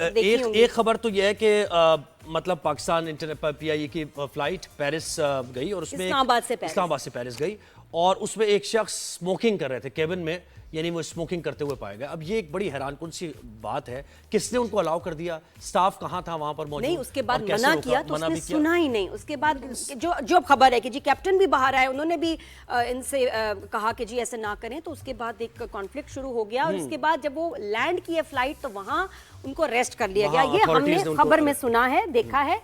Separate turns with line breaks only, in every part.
ایک خبر تو یہ ہے کہ مطلب پاکستان PIA کی فلائٹ پیرس گئی اور اس میں اسلام آباد سے پیرس گئی اور اس میں ایک شخص اسموکنگ کر رہے تھے کیبن میں، یعنی وہ اسموکنگ کرتے ہوئے پائے گئے. اب یہ ایک بڑی حیران کن سی بات ہے، کس نے ان کو الاؤ کر دیا؟ سٹاف کہاں تھا وہاں پر موجود؟
نہیں، اس کے بعد منع کیا تو اس نے سنا ہی نہیں. اس کے بعد جو خبر ہے کہ جی کیپٹن بھی باہر آئے، انہوں نے بھی ان سے کہا کہ جی ایسے نہ کریں، تو اس کے بعد ایک کانفلکٹ شروع ہو گیا اور اس کے بعد جب وہ لینڈ کیے فلائٹ تو وہاں ان کو ریسٹ کر لیا گیا. یہ ہم نے خبر میں سنا ہے، دیکھا ہے،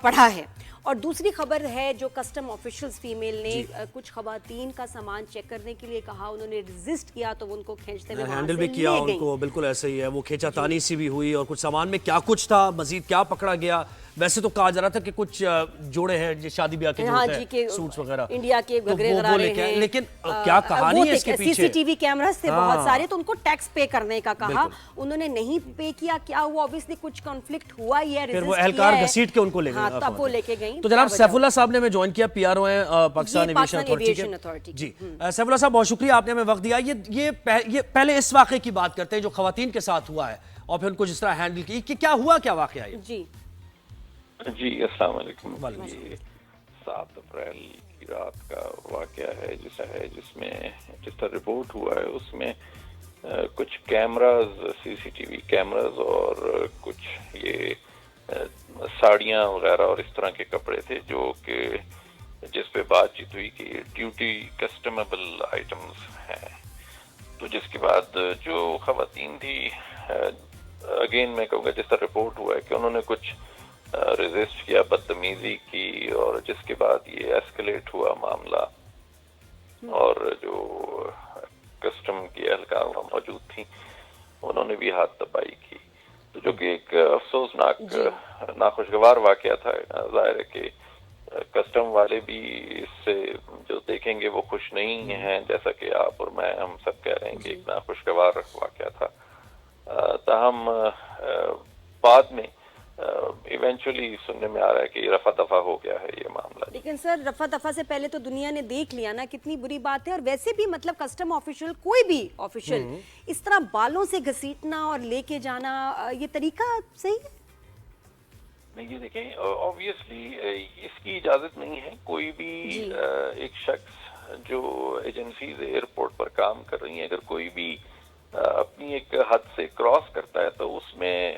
پڑھا ہے. اور دوسری خبر ہے جو کسٹم آفیشلز فیمیل نے کچھ خواتین کا سامان چیک کرنے کے لیے کہا، انہوں نے ریزسٹ کیا تو ان کو کھینچتے ہوئے وہاں سے
ہینڈل بھی کیا ان کو. بالکل ایسے ہی ہے، وہ کھینچا تانی سی بھی ہوئی اور کچھ سامان میں کیا کچھ تھا، مزید کیا پکڑا گیا. ویسے تو کہا جا رہا تھا کہ کچھ جوڑے ہیں جو شادی بیاہ کے جوڑے ہیں، سوٹس وغیرہ
انڈیا کے گھگرے غرارے ہیں،
لیکن کیا کہانی ہے اس کے پیچھے؟
CCTV کیمراز تھے بہت سارے، تو ان کو ٹیکس پے کرنے کا کہا، انہوں نے نہیں پے کیا. کیا ہوا؟ اوبویسلی کچھ کانفلکٹ ہوا ہی ہے،
پھر وہ اہلکار گھسیٹ کے ان کو لے گئے،
تب وہ لے کے گئیں.
تو جناب سیف اللہ صاحب نے ہمیں جوائن کیا، PRO ہیں پاکستان ایویشن اتھارٹی کے. جی سیف اللہ صاحب، بہت شکریہ آپ نے ہمیں وقت دیا. یہ پہلے اس واقعے کی بات کرتے ہیں جو خواتین کے ساتھ ہوا ہے اور پھر ان کو جس طرح ہینڈل کی، کہ کیا ہوا، کیا واقعہ ہے؟
جی السلام علیکم. 7 اپریل کی رات کا واقعہ ہے جس میں جس طرح رپورٹ ہوا ہے اس میں کچھ کیمراز، CCTV کیمراز اور کچھ یہ ساڑیاں وغیرہ اور اس طرح کے کپڑے تھے جو کہ جس پہ بات چیت ہوئی کہ ڈیوٹی کسٹمیبل آئٹمز ہیں. تو جس کے بعد جو خواتین تھی، اگین میں کہوں گا جس طرح رپورٹ ہوا ہے کہ انہوں نے کچھ ریزسٹ کیا، بدتمیزی کی، اور جس کے بعد یہ ایسکلیٹ ہوا معاملہ اور جو کسٹم کی اہلکار وہاں موجود تھیں انہوں نے بھی ہاتھ تباہی کی. تو جو کہ ایک افسوسناک ناخوشگوار واقعہ تھا. ظاہر ہے کہ کسٹم والے بھی اس سے جو دیکھیں گے وہ خوش نہیں ہیں، جیسا کہ آپ اور میں ہم سب کہہ رہے ہیں کہ ایک ناخوشگوار واقعہ تھا. تاہم بعد میں ایونچولی سننے میں آ رہا ہے کہ رفع دفع ہو گیا ہے یہ معاملہ.
لیکن سر رفع دفع سے پہلے تو دنیا نے دیکھ لیا نا، کتنی بری بات ہے. اور ویسے بھی مطلب کسٹم آفیشل، کوئی بھی آفیشل اس طرح بالوں سے گھسیٹنا اور لے کے جانا، یہ طریقہ صحیح ہے؟
نہیں، یہ دیکھیں آبویسلی اس کی اجازت نہیں ہے. کوئی بھی ایک شخص جو ایجنسیز ایئرپورٹ پر کام کر رہی ہیں، اگر کوئی بھی اپنی ایک حد سے کراس کرتا ہے تو اس میں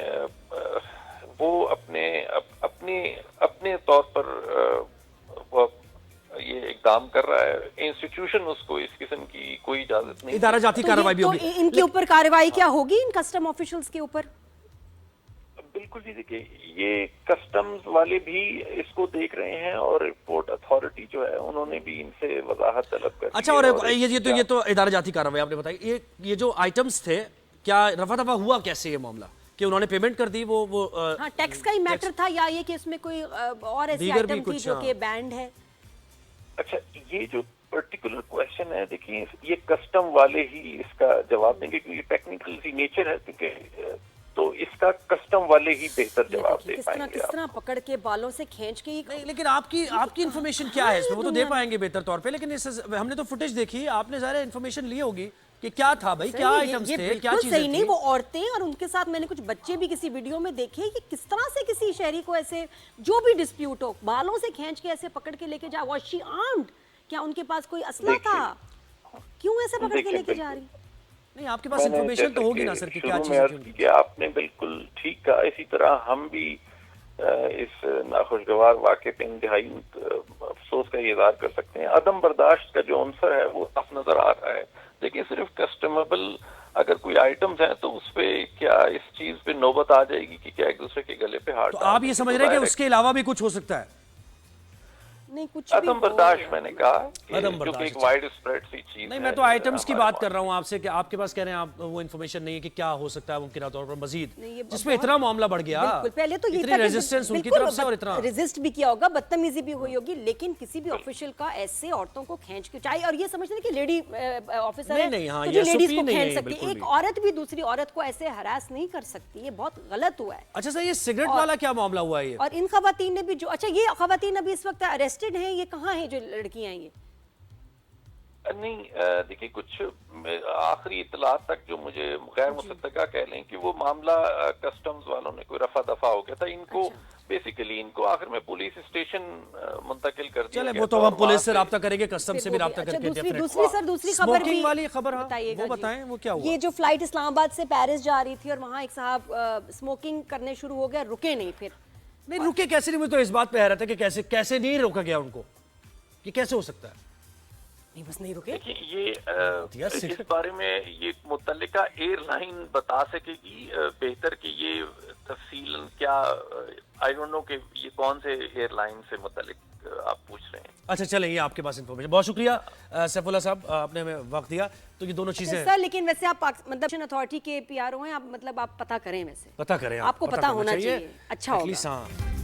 وہ اپنے طور پر وہ یہ اقدام کر رہا ہے. انسٹیٹیوشن اس کو اس قسم کی کوئی اجازت نہیں.
ادارہ جاتی کارروائی بھی ہوگی.
ان کے اوپر کارروائی کیا ہوگی، ان کسٹم آفیشلز کے اوپر؟
بالکل جی، دیکھیے یہ کسٹمز والے بھی اس کو دیکھ رہے ہیں اور ایئرپورٹ اتھارٹی جو ہے انہوں نے بھی ان سے وضاحت طلب کر.
اچھا، اور یہ تو ادارہ جاتی کارروائی آپ نے بتائی. یہ جو آئٹمز تھے کیا رفع دفع ہوا کیسے یہ معاملہ، کہ انہوں نے پیمنٹ کر دی؟ وہ
ہاں ٹیکس کا ہی میٹر تھا یا یہ کہ اس میں کوئی اور ایسی آئٹم تھی جو کہ بینڈ ہے؟
اچھا، یہ جو پرٹیکولر کویشچن ہے، دیکھیے یہ کسٹم والے ہی اس کا جواب دیں گے کیونکہ یہ ٹیکنیکل سی نیچر ہے، کیونکہ تو اس کا کسٹم والے ہی بہتر جواب دے پائیں گے.
کس طرح پکڑ کے بالوں سے کھینچ کے.
لیکن آپ کی انفارمیشن کیا ہے اس میں؟ وہ تو دے پائیں گے بہتر طور پہ، لیکن ہم نے تو فوٹیج دیکھی، آپ نے ظاہر انفارمیشن لی ہوگی کہ کیا تھا بھائی، کیا آئٹمز تھے، کیا چیزیں تھیں.
صحیح نہیں، وہ عورتیں اور ان کے ساتھ میں نے کچھ بچے بھی کسی ویڈیو میں دیکھے کہ کس طرح سے کسی شہری کو ایسے جو بھی ڈسپیوٹ ہو بالوں سے کھینچ کے ایسے پکڑ کے لے کے جا. Was she armed? کیا ان کے پاس کوئی اسلحہ تھا؟ کیوں ایسے پکڑ کے لے کے جا رہی؟
نہیں، آپ کے پاس انفارمیشن تو ہوگی نا سر کہ کیا چیزیں تھیں.
کہ آپ نے بالکل ٹھیک کہا. اسی طرح ہم بھی اس ناخوشگوار واقعے پہ انتہائی افسوس کا اظہار کر سکتے ہیں. عدم برداشت کا جو عنصر ہے وہ صاف نظر آ رہا ہے. لیکن صرف کسٹمیبل اگر کوئی آئٹمز ہیں تو اس پہ کیا اس چیز پہ نوبت آ جائے گی کہ کیا ایک دوسرے کے گلے پہ ہاتھ؟
تو آپ یہ سمجھ رہے ہیں کہ اس کے علاوہ بھی کچھ ہو سکتا ہے؟
نہیں، کچھ
عدم برداشت میں نے کہا
عدم
جو کہ
برداشت
ایک وائڈ اسپریڈ سی چیز ہے.
نہیں، میں تو آئٹمز کی بات کر رہا ہوں آپ سے کہ آپ کے پاس کہہ رہے ہیں آپ وہ انفارمیشن نہیں ہے کہ کیا ہو سکتا ہے ممکنہ طور پر مزید، جس پہ اتنا معاملہ بڑھ گیا.
پہلے تو یہ
اتنی ریزسٹنس ان کی طرف سے اور اتنا
ریزسٹ بھی کیا ہوگا، بدتمیزی بھی ہوئی ہوگی. لیکن کسی بھی آفیشل کا ایسے عورتوں کو کھینچ کے چاہیے، اور یہ سمجھتے ہیں کہ لیڈی آفیسر ہے تو جو لیڈیز کو کھینچ سکتی ہے، ایک عورت بھی دوسری عورت کو ایسے ہراس نہیں کر سکتی. یہ بہت غلط ہوا ہے.
اچھا سر، یہ سگریٹ والا کیا معاملہ ہوا ہے؟
اور ان خواتین نے بھی جو، اچھا یہ خواتین ابھی اس وقت اریسٹڈ ہیں، یہ کہاں ہیں جو لڑکیاں ہیں؟
نہیں دیکھیے کچھ آخری اطلاعات تک جو مجھے غیر مصدقہ کہہ لیں کہ وہ معاملہ کسٹمز والوں نے کوئی رفع دفع ہو گیا تھا ان کو بیسیکلی ان کو آخر میں پولیس اسٹیشن منتقل کر دیا
چلے وہ تو ہم پولیس سے رابطہ کریں گے کسٹم سے بھی رابطہ کر کے
دوسری خبر بھی
والی خبر وہ بتائیں وہ کیا ہوا
یہ جو فلائٹ اسلام آباد سے پیرس جا رہی تھی اور وہاں ایک صاحب اسموکنگ کرنے شروع ہو گیا رکے نہیں پھر
نہیں رکے کیسے نہیں مجھے تو اس بات پہ حیرت ہے کہ کیسے نہیں روکا گیا ان کو یہ کیسے ہو سکتا ہے
بس نہیں رکے
یہ اس بارے میں یہ متعلقہ ایئر لائن بتا سکے گی بہتر کہ یہ تفصیل کیا آئی ڈونٹ نو کہ یہ کون سے ایئر لائن سے متعلق آپ پوچھ رہے ہیں
اچھا چلیں یہ آپ کے پاس انفارمیشن بہت شکریہ سیف اللہ صاحب آپ نے ہمیں وقت دیا تو یہ دونوں چیزیں
سر لیکن ویسے آپ مطلب اتھارٹی کے پی آر او ہیں آپ مطلب آپ پتہ کریں ویسے
پتہ کریں
آپ کو پتہ ہونا چاہیے اچھا ہوگا
ہاں